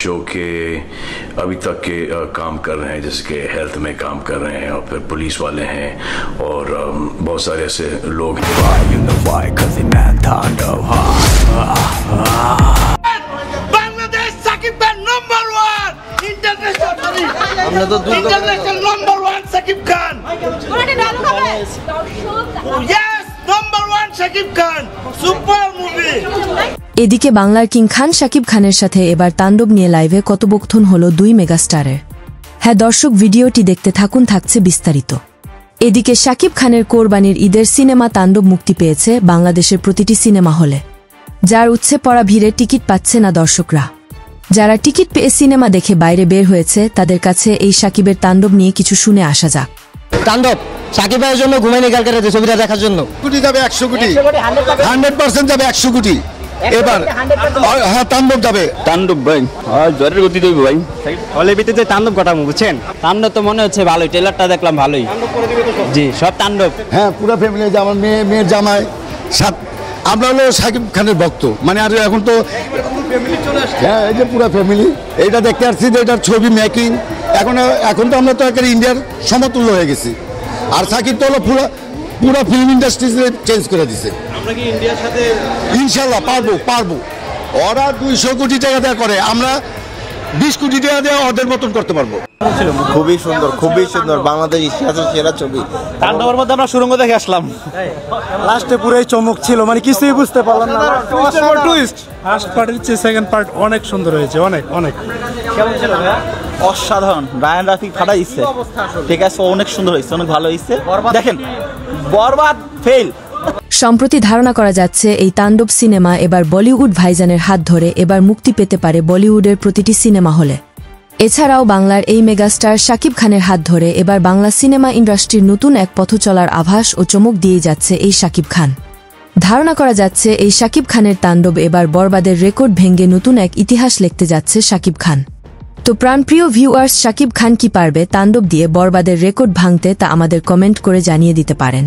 जो कि अभी तक के काम कर रहे हैं, जैसे कि हेल्थ में काम कर रहे हैं और फिर पुलिस वाले हैं और बहुत सारे ऐसे लोग हैं। Bangladesh Shakib Khan number 1 international number 1 Shakib Khan. Yes, number 1 Shakib Khan, super movie. এদিকে বাংলার কিং খান শাকিব খানের সাথে এবার তাণ্ডব নিয়ে লাইভে কথোপকথন হলো দুই মেগাস্টারের। হ্যাঁ দর্শক, ভিডিওটি দেখতে থাকুন, থাকছে বিস্তারিত। এদিকে শাকিব খানের কোরবানির ঈদের সিনেমা তাণ্ডব মুক্তি পেয়েছে বাংলাদেশের প্রতিটি সিনেমা হলে, যার উৎসে পড়া ভিড়ে টিকিট পাচ্ছে না দর্শকরা। যারা টিকিট পেয়ে সিনেমা দেখে বাইরে বের হয়েছে তাদের কাছে এই শাকিবের তাণ্ডব নিয়ে কিছু শুনে আসা যাক। তাণ্ডব শাকিব ভাইয়ের জন্য ঘুমাইনি কালকের রাতে ছবিটা দেখার জন্য। কোটি যাবে 100 কোটি, 100% যাবে 100 কোটি এবার। হ্যাঁ তাণ্ডব যাবে, তাণ্ডব ভাই জ্বরের গতি দেবে ভাই। হলে ভিত্তিতে তাণ্ডব কাটাবো, বুঝছেন? তাণ্ডব তো মনে হচ্ছে ভালোই, ট্রেলারটা দেখলাম ভালোই। জি সব তাণ্ডব। হ্যাঁ পুরো ফ্যামিলি, যে আমার মেয়ের জামাই সাথ, আমরা হলো শাকিব খানের ভক্ত, মানে আর এখন তো হ্যাঁ এই যে পুরো ফ্যামিলি এইটা দেখতে আসছি যে এটার ছবি মেকিং। এখন তো আমরা তো একটা ইন্ডিয়ার সমতুল্য হয়ে গেছি, আর শাকিব তো হলো পুরো ফিল্ম ইন্ডাস্ট্রি চেঞ্জ করে দিছে। আমরা কি ইন্ডিয়ার সাথে ইনশাল্লাহ পারবো। ওরা 200 কোটি টাকা দেওয়া করে, আমরা 20 কোটি টাকা দেওয়া ওদের মতন করতে পারবো। খুবই সুন্দর বাংলাদেশ ইতিহাসের সেরা ছবি। তাণ্ডবের মধ্যে আমরা সুরঙ্গ দেখে আসলাম, লাস্টে পুরোই চমক ছিল, মানে কিছুই বুঝতে পারলাম না। টুইস্ট ফার্স্ট পার্টের চেয়ে সেকেন্ড পার্ট অনেক সুন্দর হয়েছে, অনেক কেমন ছিল ভাইয়া? অসাধারণ, রায়ান রাফি ফাটা দিচ্ছে, ঠিক আছে, অনেক সুন্দর হয়েছে, অনেক ভালো হয়েছে। দেখেন বরবাদ ফেল। সম্প্রতি ধারণা করা যাচ্ছে এই তাণ্ডব সিনেমা এবার বলিউড ভাইজানের হাত ধরে এবার মুক্তি পেতে পারে বলিউডের প্রতিটি সিনেমা হলে। এছাড়াও বাংলার এই মেগাস্টার শাকিব খানের হাত ধরে এবার বাংলা সিনেমা ইন্ডাস্ট্রির নতুন এক পথ চলার আভাস ও চমক দিয়ে যাচ্ছে এই শাকিব খান। ধারণা করা যাচ্ছে এই শাকিব খানের তাণ্ডব এবার বরবাদের রেকর্ড ভেঙে নতুন এক ইতিহাস লিখতে যাচ্ছে শাকিব খান। তো প্রাণপ্রিয় ভিউয়ার্স, শাকিব খান কি পারবে তাণ্ডব দিয়ে বরবাদের রেকর্ড ভাঙতে, তা আমাদের কমেন্ট করে জানিয়ে দিতে পারেন।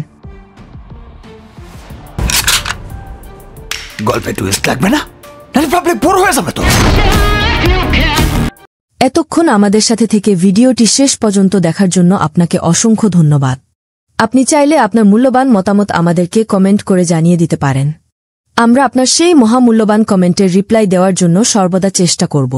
গল্পে টুইস্ট লাগবে না, তাহলে প্রবলেম বড় হয়ে যাবে তো। এতক্ষণ আমাদের সাথে থেকে ভিডিওটি শেষ পর্যন্ত দেখার জন্য আপনাকে অসংখ্য ধন্যবাদ। আপনি চাইলে আপনার মূল্যবান মতামত আমাদেরকে কমেন্ট করে জানিয়ে দিতে পারেন। আমরা আপনার সেই মহামূল্যবান কমেন্টের রিপ্লাই দেওয়ার জন্য সর্বদা চেষ্টা করব।